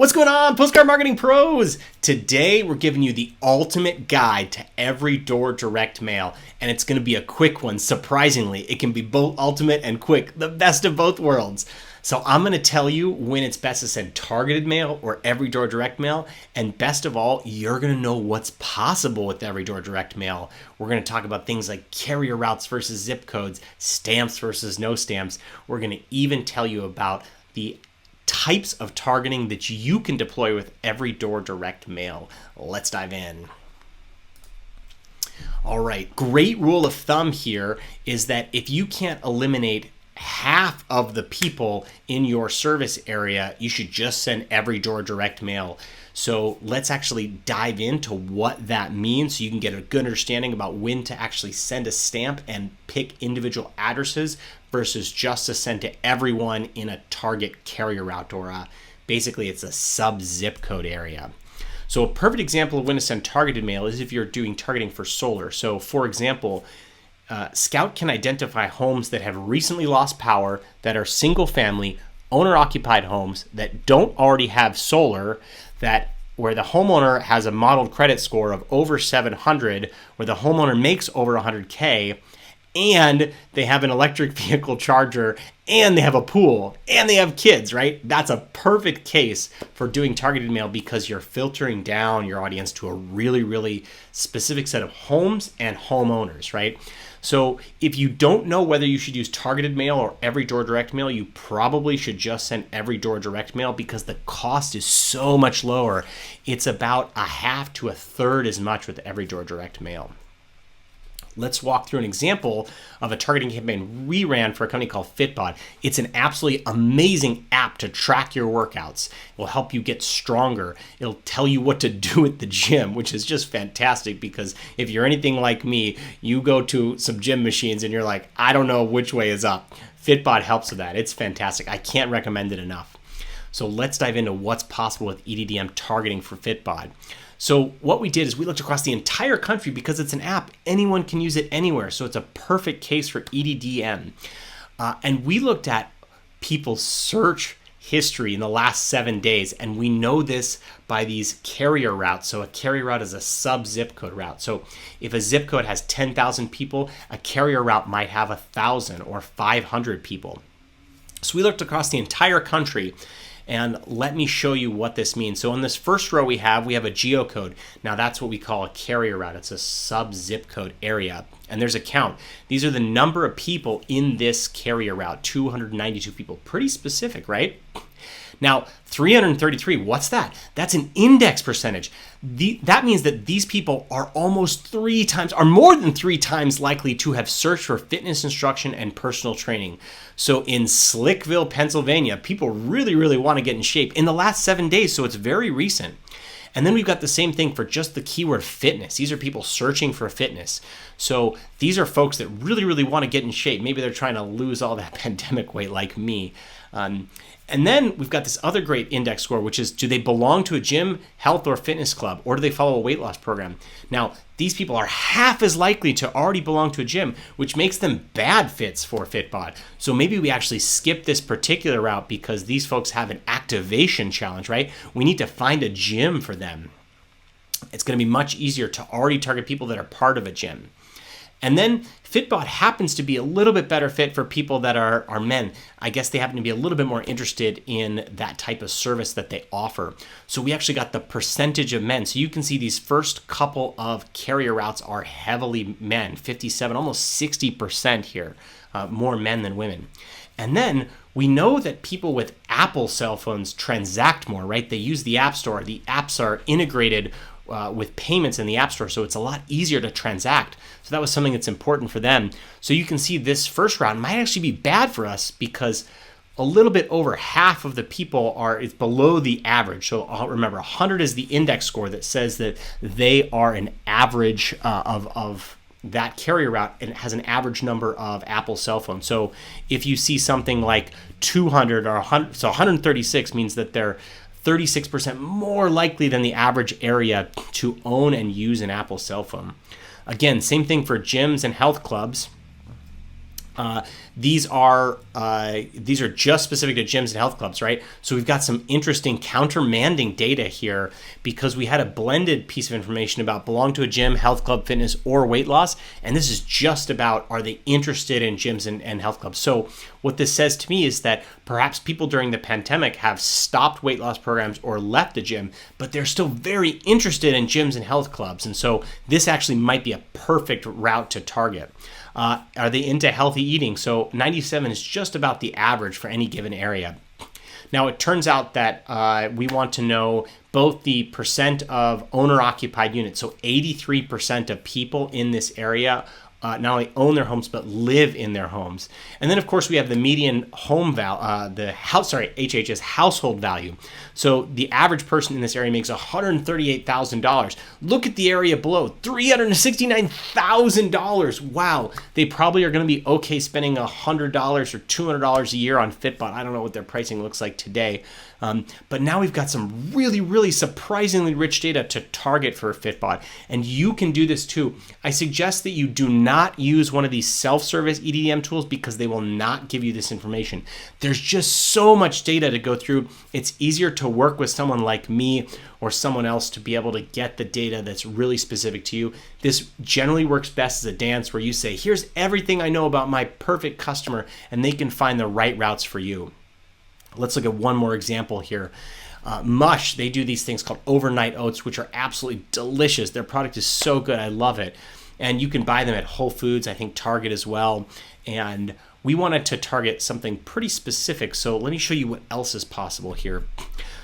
What's going on, Postcard Marketing Pros? Today, we're giving you the ultimate guide to every door direct mail, and it's going to be a quick one. Surprisingly, it can be both ultimate and quick, the best of both worlds. So I'm going to tell you when it's best to send targeted mail or every door direct mail, and best of all, you're going to know what's possible with every door direct mail. We're going to talk about things like carrier routes versus zip codes, stamps versus no stamps. We're going to even tell you about the types of targeting that you can deploy with every door direct mail. Let's dive in. All right, great rule of thumb here is that if you can't eliminate half of the people in your service area, you should just send every door direct mail. So let's actually dive into what that means so you can get a good understanding about when to actually send a stamp and pick individual addresses versus just to send to everyone in a target carrier route, or basically it's a sub-zip code area. So a perfect example of when to send targeted mail is if you're doing targeting for solar. So for example, Scout can identify homes that have recently lost power, that are single family, owner-occupied homes that don't already have solar, where the homeowner has a modeled credit score of over 700, where the homeowner makes over 100K, and they have an electric vehicle charger, and they have a pool, and they have kids, right? That's a perfect case for doing targeted mail because you're filtering down your audience to a really, really specific set of homes and homeowners, right? So if you don't know whether you should use targeted mail or every door direct mail, you probably should just send every door direct mail because the cost is so much lower. It's about a half to a third as much with every door direct mail. Let's walk through an example of a targeting campaign we ran for a company called Fitbod. It's an absolutely amazing app to track your workouts. It will help you get stronger. It'll tell you what to do at the gym, which is just fantastic because if you're anything like me, you go to some gym machines and you're like, I don't know which way is up. Fitbod helps with that. It's fantastic. I can't recommend it enough. So let's dive into what's possible with EDDM targeting for Fitbod. So what we did is we looked across the entire country because it's an app. Anyone can use it anywhere. So it's a perfect case for EDDM. And we looked at people's search history in the last 7 days. And we know this by these carrier routes. So a carrier route is a sub-zip code route. So if a zip code has 10,000 people, a carrier route might have 1,000 or 500 people. So we looked across the entire country. And let me show you what this means. So in this first row we have a geocode. Now that's what we call a carrier route. It's a sub-zip code area. And there's a count. These are the number of people in this carrier route, 292 people. Pretty specific, right? Now, 333, what's that? That's an index percentage. That means that these people are more than 3 times likely to have searched for fitness instruction and personal training. So in Slickville, Pennsylvania, people really, really want to get in shape in the last 7 days, so it's very recent. And then we've got the same thing for just the keyword fitness. These are people searching for fitness. So these are folks that really, really want to get in shape. Maybe they're trying to lose all that pandemic weight like me. And then we've got this other great index score, which is, do they belong to a gym, health, or fitness club, or do they follow a weight loss program? Now, these people are half as likely to already belong to a gym, which makes them bad fits for Fitbod. So maybe we actually skip this particular route because these folks have an activation challenge, right? We need to find a gym for them. It's going to be much easier to already target people that are part of a gym. And then Fitbod happens to be a little bit better fit for people that are men. I guess they happen to be a little bit more interested in that type of service that they offer. So we actually got the percentage of men. So you can see these first couple of carrier routes are heavily men, 57, almost 60% here, more men than women. And then we know that people with Apple cell phones transact more, right? They use the App Store. The apps are integrated with payments in the App Store, so it's a lot easier to transact. So that was something that's important for them. So you can see this first round might actually be bad for us because a little bit over half of the people is below the average. So remember, 100 is the index score that says that they are an average of that carrier route, and it has an average number of Apple cell phones. So if you see something like 200 or 100, so 136 means that they're 36% more likely than the average area to own and use an Apple cell phone. Again, same thing for gyms and health clubs. These are just specific to gyms and health clubs, right? So we've got some interesting countermanding data here because we had a blended piece of information about belong to a gym, health club, fitness, or weight loss. And this is just about, are they interested in gyms and health clubs? So what this says to me is that perhaps people during the pandemic have stopped weight loss programs or left the gym, but they're still very interested in gyms and health clubs. And so this actually might be a perfect route to target. Are they into healthy eating? So 97 is just about the average for any given area. Now, it turns out that we want to know both the percent of owner-occupied units. So 83% of people in this area not only own their homes, but live in their homes. And then, of course, we have the median home HH's household value. So the average person in this area makes $138,000. Look at the area below, $369,000. Wow. They probably are going to be okay spending $100 or $200 a year on Fitbod. I don't know what their pricing looks like today. But now we've got some really, really surprisingly rich data to target for Fitbod. And you can do this too. I suggest that you do not use one of these self-service EDDM tools because they will not give you this information. There's just so much data to go through. It's easier to work with someone like me or someone else to be able to get the data that's really specific to you. This generally works best as a dance where you say, here's everything I know about my perfect customer, and they can find the right routes for you. Let's look at one more example here. MUSH, they do these things called overnight oats, which are absolutely delicious. Their product is so good. I love it. And you can buy them at Whole Foods, I think Target as well. And we wanted to target something pretty specific. So let me show you what else is possible here.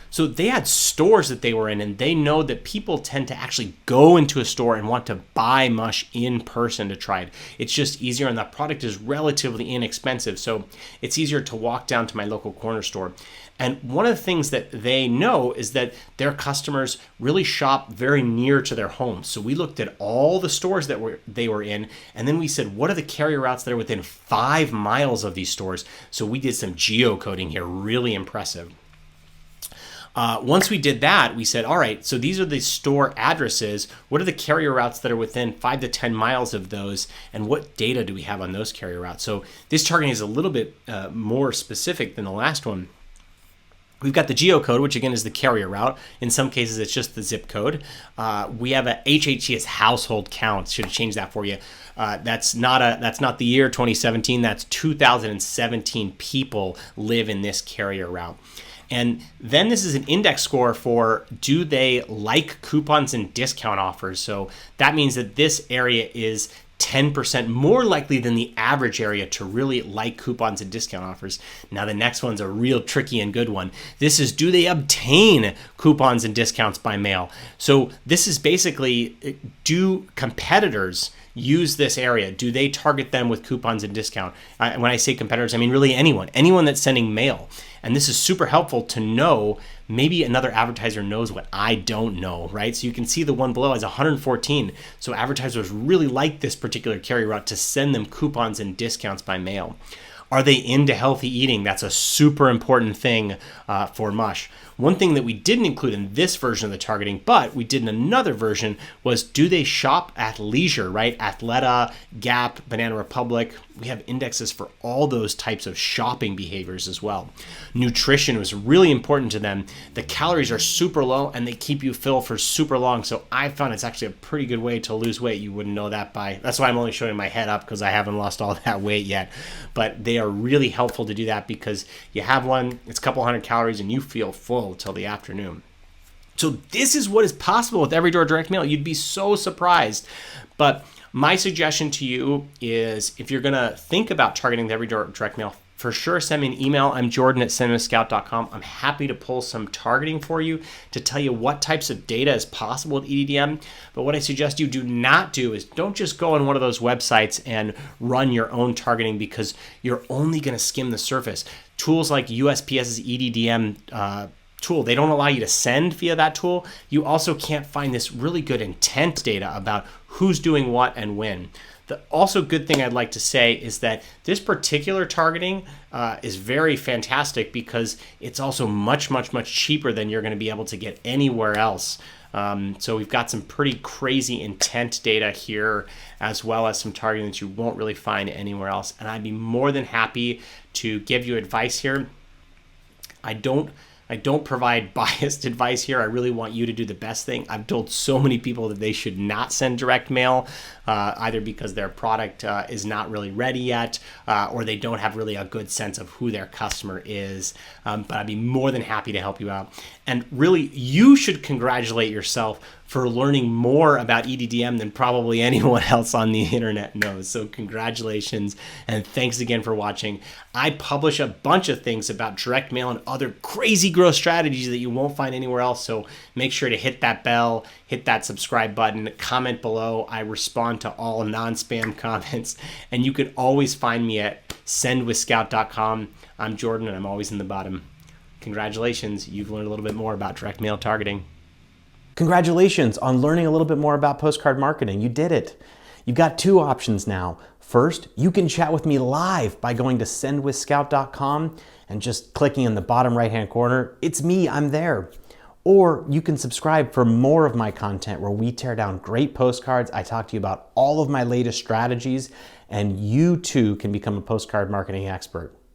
So they had stores that they were in, and they know that people tend to actually go into a store and want to buy MUSH in person to try it. It's just easier, and the product is relatively inexpensive. So it's easier to walk down to my local corner store. And one of the things that they know is that their customers really shop very near to their homes. So we looked at all the stores that they were in, and then we said, what are the carrier routes that are within 5 miles of these stores? So we did some geocoding here, really impressive. Once we did that, we said, all right, so these are the store addresses. What are the carrier routes that are within 5 to 10 miles of those? And what data do we have on those carrier routes? So this targeting is a little bit more specific than the last one. We've got the geocode, which again is the carrier route. In some cases, it's just the zip code. We have a HHT as household count. Should have changed that for you. That's not the year 2017. That's 2017 people live in this carrier route. And then this is an index score for do they like coupons and discount offers. So that means that this area is 10% more likely than the average area to really like coupons and discount offers. Now the next one's a real tricky and good one. This is, do they obtain coupons and discounts by mail? So this is basically, do competitors use this area? Do they target them with coupons and discount? When I say competitors, I mean really anyone that's sending mail. And this is super helpful to know. Maybe another advertiser knows what I don't know, right? So you can see the one below has 114. So advertisers really like this particular carrier route to send them coupons and discounts by mail. Are they into healthy eating? That's a super important thing for MUSH. One thing that we didn't include in this version of the targeting, but we did in another version, was do they shop at leisure, right? Athleta, Gap, Banana Republic. We have indexes for all those types of shopping behaviors as well. Nutrition was really important to them. The calories are super low and they keep you full for super long. So I found it's actually a pretty good way to lose weight. You wouldn't know that that's why I'm only showing my head up, because I haven't lost all that weight yet. But they are really helpful to do that because you have one, it's a couple hundred calories and you feel full till the afternoon. So this is what is possible with Every Door Direct Mail. You'd be so surprised. But my suggestion to you is, if you're going to think about targeting the Every Door Direct Mail, for sure send me an email. I'm Jordan at cinemascout.com. I'm happy to pull some targeting for you to tell you what types of data is possible with EDDM. But what I suggest you do not do is don't just go on one of those websites and run your own targeting, because you're only going to skim the surface. Tools like USPS's EDDM tool. They don't allow you to send via that tool. You also can't find this really good intent data about who's doing what and when. The also good thing I'd like to say is that this particular targeting is very fantastic because it's also much cheaper than you're going to be able to get anywhere else. So we've got some pretty crazy intent data here, as well as some targeting that you won't really find anywhere else. And I'd be more than happy to give you advice here. I don't provide biased advice here. I really want you to do the best thing. I've told so many people that they should not send direct mail, either because their product is not really ready yet, or they don't have really a good sense of who their customer is. But I'd be more than happy to help you out. And really, you should congratulate yourself for learning more about EDDM than probably anyone else on the internet knows. So congratulations, and thanks again for watching. I publish a bunch of things about direct mail and other crazy growth strategies that you won't find anywhere else. So make sure to hit that bell, hit that subscribe button, comment below. I respond to all non-spam comments, and you can always find me at sendwithscout.com. I'm Jordan, and I'm always in the bottom. Congratulations, you've learned a little bit more about direct mail targeting. Congratulations on learning a little bit more about postcard marketing. You did it. You've got two options now. First, you can chat with me live by going to sendwithscout.com and just clicking in the bottom right-hand corner. It's me, I'm there. Or you can subscribe for more of my content where we tear down great postcards. I talk to you about all of my latest strategies, and you too can become a postcard marketing expert.